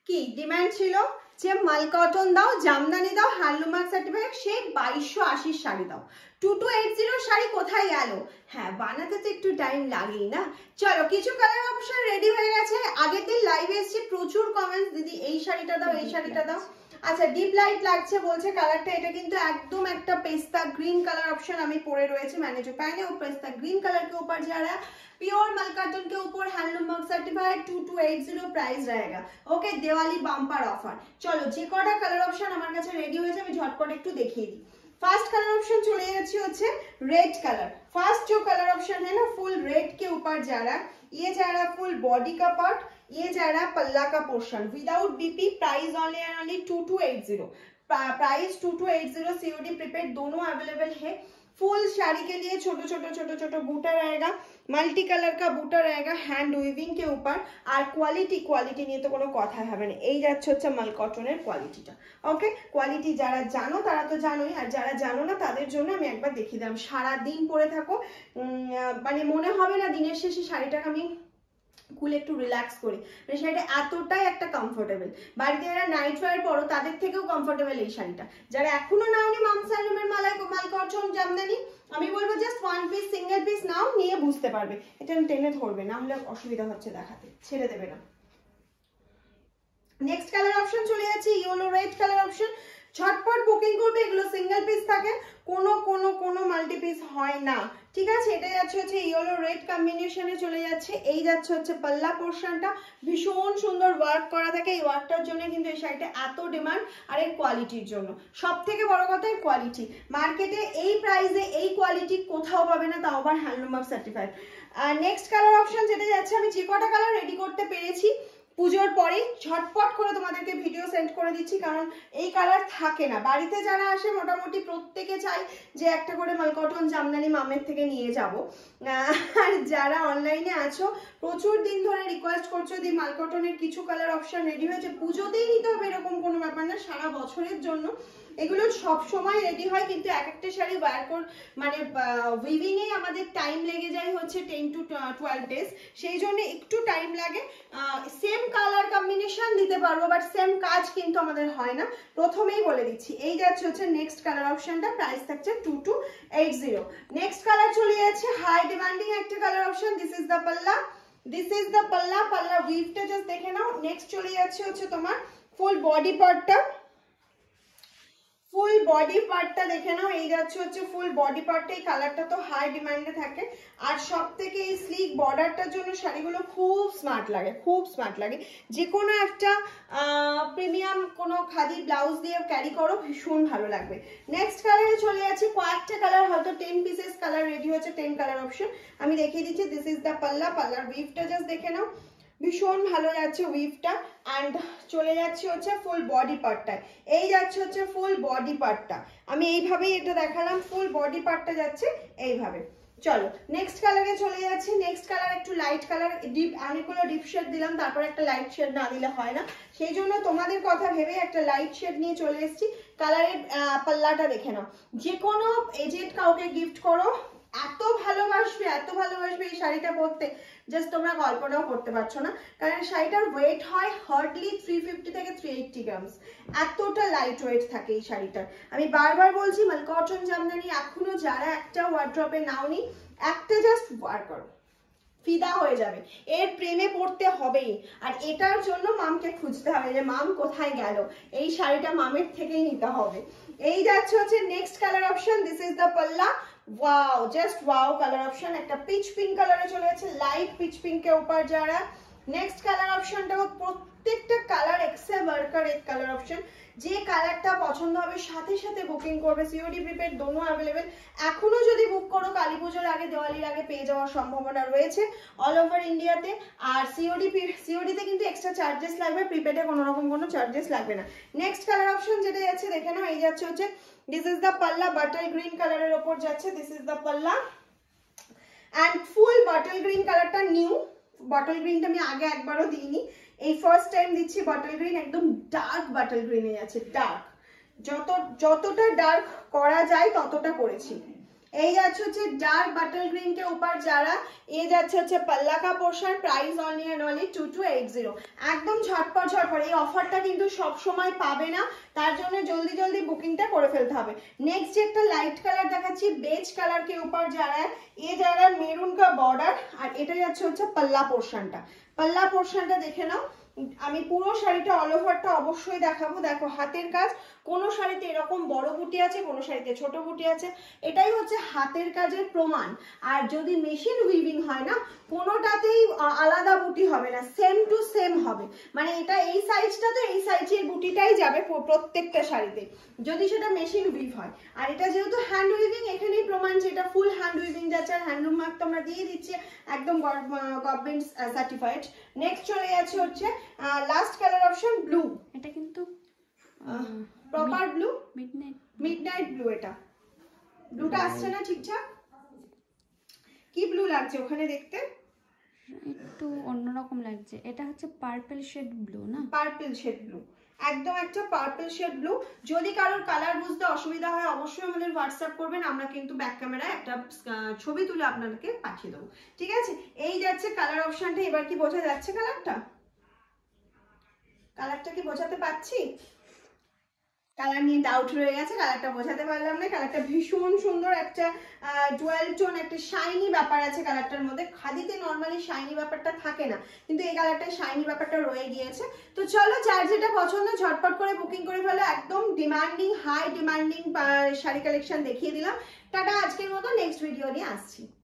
কি ডিমান্ড ছিল যে মাল কটন দাও, জামদানি দাও, হ্যান্ডলুম মার্ক সার্টিফাইড, সেই 2280 শাড়ি দাও। 2280 শাড়ি কোথায় গেল? হ্যাঁ, বানাতে তো একটু টাইম লাগেই না। চলো, কিছু কালার অপশন রেডি হয়ে গেছে। আগের দিন লাইভে এসেছি, প্রচুর কমেন্টস, দিদি এই শাড়িটা দাও, এই শাড়িটা দাও। আচ্ছা, ডিপ লাইট লাগছে বলছে কালারটা। এটা কিন্তু একদম একটা पेस्ता ग्रीन कलर ऑप्शन हमें पड़े रहे मैंने जो पहने वो पेस्ता ग्रीन कलर के ऊपर जा रहा है। प्योर मलकाटन के ऊपर हैंडलूम मार्क सर्टिफाइड 2280 प्राइस रहेगा। Okay, Diwali bumper offer. चलो, जे कटा कलर ऑप्शन हमारे काছে रेडी हो जाए, আমি ঝটপট একটু দেখিয়ে দিই। फर्स्ट कलर ऑप्शन चले যাচ্ছে হচ্ছে रेड कलर। फर्स्ट जो कलर ऑप्शन है ना, फुल रेड के ऊपर जा रहा है। ये जा रहा है फुल बॉडी का पार्ट, ये जा रहा है पल्ला का portion without BP. Price only and only 2280। Price 2280। COD prepaid दोनों अवेलेबल है। फुल साड़ी के लिए छोटे छोटे बूटा रहेगा, मल्टी कलर का बूटा रहेगा हैंड उइविंग के ऊपर। और क्वालिटी নিয়ে তো কোনো কথাই হবে না। এই যাচ্ছে হচ্ছে মাল কটনের কোয়ালিটিটা। ওকে, কোয়ালিটি যারা জানো তারা তো জানোই, আর যারা জানো না তাদের জন্য আমি একবার দেখিয়ে দিলাম। সারা দিন পরে থাকো, মানে মনে হবে না দিনের শেষে শাড়িটাকে আমি খুলে একটু রিল্যাক্স করি। মানে শাড়িটা এতটাই একটা কমফোর্টেবল, বাড়িতে যারা নাইট ওয়্যার পরো তাদের থেকেও কমফোর্টেবল এই শাড়িটা। যারা এখনো নাওনি মামস হ্যান্ডলুমের মাল কটন জামদানি, আমি বলবো just one piece single piece নাও, নিয়ে বুঝতে পারবে। এটা টেনে ধরবে না হলে অসুবিধা হচ্ছে দেখাতে, ছেড়ে দেবে না। নেক্সট কালার অপশন চলে যাচ্ছে ইয়েলো রেড কালার অপশন। ঝটপট বুকিং করবে, এগুলো সিঙ্গেল পিস থাকে, কোনো মাল্টি পিস হয় না, ঠিক আছে। এটা যাচ্ছে হচ্ছে ইয়েলো রেড কম্বিনেশনে চলে যাচ্ছে। এই যাচ্ছে হচ্ছে পাল্লা পোর্শনটা, ভীষণ সুন্দর ওয়ার্ক করা থাকে। এই ওয়ার্কটার জন্য কিন্তু এই শাড়িটা এত ডিমান্ড, আর এর কোয়ালিটির জন্য। সব থেকে বড় কথা এর কোয়ালিটি। মার্কেটে এই প্রাইসে এই কোয়ালিটি কোথাও পাবে না, তাও আবার হ্যান্ডলুম মার্ক সার্টিফাইড। আর নেক্সট কালার অপশন যেটা যাচ্ছে, আমি যে কটা কালার রেডি করতে পেরেছি পুজোর পরে ঝটপট করে তোমাদেরকে ভিডিও সেন্ড করে দিচ্ছি, কারণ এই কালার থাকে না। বাড়িতে যারা আসে মোটামুটি প্রত্যেকে চাই যে একটা করে মালকটন জামদানি মামের থেকে নিয়ে যাব। আর যারা অনলাইনে আছো প্রচুর দিন ধরে রিকোয়েস্ট করছো যে মালকটনের কিছু কালার অপশন রেডি হয়েছে, পুজোতেই নিতে হবে এরকম কোনো ব্যাপার না, সারা বছরের জন্য এগুলো সব সময় রেডি হয়। কিন্তু এক একটা শাড়ি ওয়্যার কর মানে উইভিং এ আমাদের টাইম লেগে যায় হচ্ছে 10 to 12 ডেজ, সেই জন্য একটু টাইম লাগে। সেম কালার কম্বিনেশন দিতে পারবো, বাট সেম কাজ কিন্তু আমাদের হয় না, প্রথমেই বলে দিচ্ছি। এই যাচ্ছে হচ্ছে নেক্সট কালার অপশনটা, প্রাইস থাকছে 2280। নেক্সট কালার চলে যাচ্ছে হাই ডিমান্ডিং একটা colour option. This is the পাল্লা, দিস ইজ দ্য পাল্লা। পাল্লার উইভটা জাস্ট দেখে নাও। নেক্সট চলে যাচ্ছে হচ্ছে তোমার ফুল বডি পার্টটা, ফুল বডি পার্টটা দেখে নাও। এই যাচ্ছে হচ্ছে ফুল বডি পার্টটা। এই কালারটা তো হাই ডিমান্ডে থাকে, আর সব থেকে এই স্লিক বর্ডারটার জন্য শাড়িগুলো খুব স্মার্ট লাগে, খুব স্মার্ট লাগে। যে কোনো একটা প্রিমিয়াম কোনো খাদি ব্লাউজ দিয়ে ক্যারি করো, ভীষণ ভালো লাগবে। নেক্সট কালারে চলে যাচ্ছে, কয়েকটা কালার হয়তো 10 পিসেস কালার রেডি হয়েছে, 10 কালার অপশন আমি দেখিয়ে দিচ্ছি। দিস ইজ দ্য পাল্লা। পাল্লার উইভটা জাস্ট দেখে নাও, ভীষণ ভালো যাচ্ছে উইভটা। অ্যান্ড চলে যাচ্ছে হচ্ছে ফুল বডি পার্টটায়। এই যাচ্ছে হচ্ছে ফুল বডি পার্টটা, আমি এইভাবেই এটা দেখালাম। ফুল বডি পার্টটা যাচ্ছে এইভাবে। চলো নেক্সট কালারে চলে যাচ্ছে। নেক্সট কালার একটু লাইট কালার, ডিপ অনেকগুলো ডিপ শেড দিলাম, তারপর একটা লাইট শেড না দিলে হয় না, সেই জন্য তোমাদের কথা ভেবে একটা লাইট শেড নিয়ে চলে এসেছি। কালারের পাল্লাটা দেখে নাও, যে কোনো এজেড কাউকে গিফট করো, এত ভালোবাসবে এই শাড়িটা পরতে, জাস্ট তোমরা কল্পনাও করতে পারছো না। কারণ শাড়িটার ওয়েট হয় হার্ডলি 350 থেকে 380 গ্রামস, এতটা লাইট ওয়েট থাকে এই শাড়িটার। আমি বারবার বলছি মালকটন জামদানি এখনো যারা একটা ওয়ার্ড্রপে নাওনি, একটা জাস্ট ওয়ার করো, ফিদা হয়ে যাবে, এর প্রেমে পড়তে হবেই। আর এটার জন্য মামকে খুঁজতে হবে যে মাম কোথায় গেল, এই শাড়িটা মামের থেকেই নিতে হবে। এই যাচ্ছে হচ্ছে next colour option. This is the palla. Wow, just wow colour option. एक पिच पिंक कलर चले जाच्छे, लाइट पिच पिंक के ऊपर जा रहा है। नेक्स्ट कलर ऑप्शन प्रत्येकटा कलर एक्से वर्कर एक कलर ऑप्शन, যে কালারটা পছন্দ হবে সাথে সাথে বুকিং করবে। সিওডি প্রিপেড দোনো अवेलेबल। এখনো যদি বুক করো কালী পুজোর আগে, দিওয়ালির আগে পেয়ে যাওয়ার সম্ভাবনা রয়েছে অল ওভার ইন্ডিয়াতে। আর সিওডিতে কিন্তু এক্সট্রা চার্জেস লাগবে, প্রিপেডে কোনো রকম কোনো চার্জেস লাগবে না। নেক্সট কালার অপশন যেটা যাচ্ছে দেখে নাও, এই যাচ্ছে হচ্ছে দিস ইজ দ্য পাল্লা, বাটার গ্রিন কালারের ওপর যাচ্ছে। দিস ইজ দ্য পাল্লা অ্যান্ড ফুল বাটার গ্রিন কালারটা নিউ। বটল গ্রিনটা আমি আগে একবারও দিইনি, এই ফার্স্ট টাইম দিচ্ছি বটল গ্রিন। একদম ডার্ক বটল গ্রিনে যাচ্ছে, ডার্ক, যতটা ডার্ক করা যায় ততটা করেছি। এই যাচ্ছে হচ্ছে ডার্ক বাটার গ্রিন के ऊपर যারা এই যাচ্ছে হচ্ছে পাল্লা का portion price only and only 2280 একদম ঝটপট ঝটপট এই অফারটা কিন্তু সব সময় পাবে না তার জন্য জলদি জলদি বুকিংটা করে ফেলতে হবে নেক্সট একটা লাইট কালার দেখাচ্ছি বেজ কালার के ऊपर যারা এই যারা মেরুন का বর্ডার আর এটা যাচ্ছে হচ্ছে পাল্লা পোরশনটা দেখে নাও আমি পুরো শাড়িটা অল ওভারটা অবশ্যই দেখাবো দেখো হাতের কাজ কোন শাড়িতে এরকম বড় বুটি আছে কোন শাড়িতে ছোট বুটি আছে এটাই হচ্ছে হাতের কাজের প্রমাণ আর যদি মেশিন উইভিং হয় না কোনোটাতেই আলাদা বুটি হবে না সেম টু সেম হবে মানে এটা এই সাইজটা তো এই সাইজের বুটিটাই যাবে প্রত্যেকটা শাড়িতে যদি সেটা মেশিন উইভ হয় আর এটা যেহেতু হ্যান্ড উইভিং এখানেই প্রমাণ যে এটা ফুল হ্যান্ড উইভিং যাচ্ছে আর হ্যান্ডলুম মার্ক তো আমরা দিয়ে দিচ্ছি একদম গভর্নমেন্ট সার্টিফাইড নেক্সট চলে যাচ্ছে হচ্ছে লাস্ট কালার অপশন ব্লু এটা কিন্তু প্রপার ব্লু মিডনাইট ব্লু এটা ব্লুটা আসছে না ঠিকঠাক কি ব্লু লাগছে ওখানে দেখতে একটু অন্যরকম লাগছে এটা হচ্ছে পার্পল শেড ব্লু না পার্পল শেড ব্লু একদম একটা পার্পল শেড ব্লু যদি কারোর কালার বুঝতে অসুবিধা হয় অবশ্যই আমাদের হোয়াটসঅ্যাপ করবেন আমরা কিন্তু ব্যাক ক্যামেরায় একটা ছবি তুলে আপনাদেরকে পাঠিয়ে দেবো ঠিক আছে এই যাচ্ছে কালার অপশনটা এবার কি বোঝা যাচ্ছে কালারটা কি বোঝাতে পারছি কালার নিয়ে ডাউট রয়ে গেছে কালারটা বোঝাতে পারলাম না কালারটা ভীষণ সুন্দর একটা ডুয়াল টোন একটা শাইনি ব্যাপার আছে কালারটার মধ্যে খাদিতে নরমালি শাইনি ব্যাপারটা থাকে না কিন্তু এই কালারটা শাইনি ব্যাপারটা রয়ে গিয়েছে তো চলো যার যেটা পছন্দ ঝটপট করে বুকিং করে ফেলো একদম demanding high demanding sari collection দেখিয়ে দিলাম টাটা আজকের মতো নেক্সট ভিডিও নিয়ে আসছি